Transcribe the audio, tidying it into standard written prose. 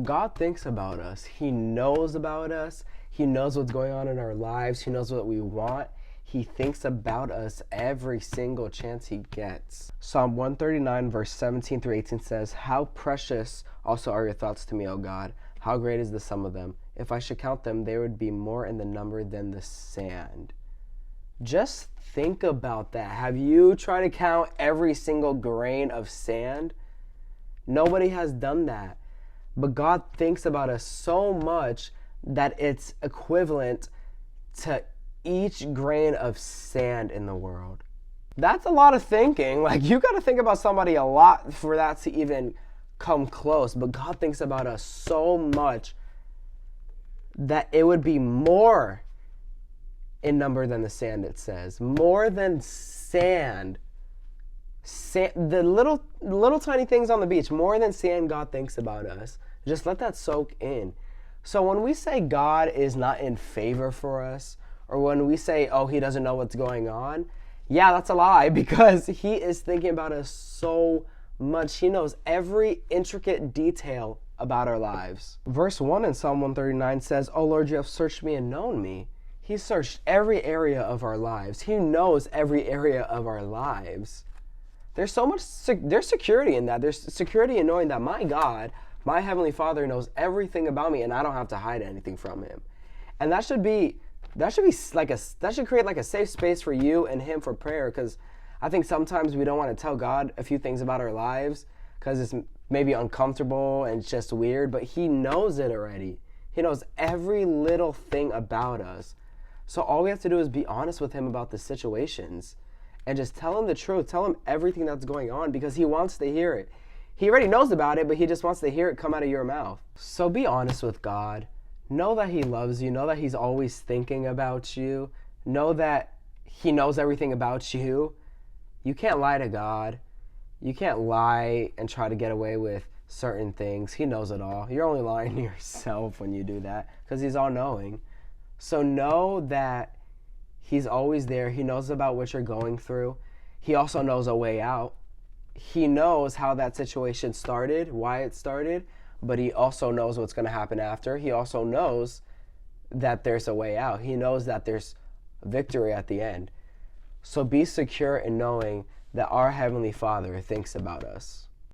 God thinks about us. He knows about us. He knows what's going on in our lives. He knows what we want. He thinks about us every single chance he gets. Psalm 139, verse 17 through 18 says, "How precious also are your thoughts to me, O God. How great is the sum of them. If I should count them, they would be more in the number than the sand." Just think about that. Have you tried to count every single grain of sand? Nobody has done that. But God thinks about us so much that it's equivalent to each grain of sand in the world. That's a lot of thinking. Like, you got to think about somebody a lot for that to even come close. But God thinks about us so much that it would be more in number than the sand, it says. More than sand. The little tiny things on the beach, more than sand, God thinks about us. Just let that soak in. So when we say God is not in favor for us, or when we say, oh, he doesn't know what's going on, yeah, that's a lie, because he is thinking about us so much. He knows every intricate detail about our lives. Verse 1 in Psalm 139 says, "Oh Lord, you have searched me and known me." He searched every area of our lives. He knows every area of our lives. There's so much, there's security in that. There's security in knowing that my God, my Heavenly Father, knows everything about me and I don't have to hide anything from him. And that should create like a safe space for you and him for prayer, because I think sometimes we don't want to tell God a few things about our lives because it's maybe uncomfortable and it's just weird, but he knows it already. He knows every little thing about us. So all we have to do is be honest with him about the situations and just tell him the truth. Tell him everything that's going on, because he wants to hear it. He already knows about it, but he just wants to hear it come out of your mouth. So be honest with God. Know that he loves you. Know that he's always thinking about you. Know that he knows everything about you. You can't lie to God. You can't lie and try to get away with certain things. He knows it all. You're only lying to yourself when you do that, because he's all-knowing. So know that he's always there. He knows about what you're going through. He also knows a way out. He knows how that situation started, why it started, but he also knows what's going to happen after. He also knows that there's a way out. He knows that there's victory at the end. So be secure in knowing that our Heavenly Father thinks about us.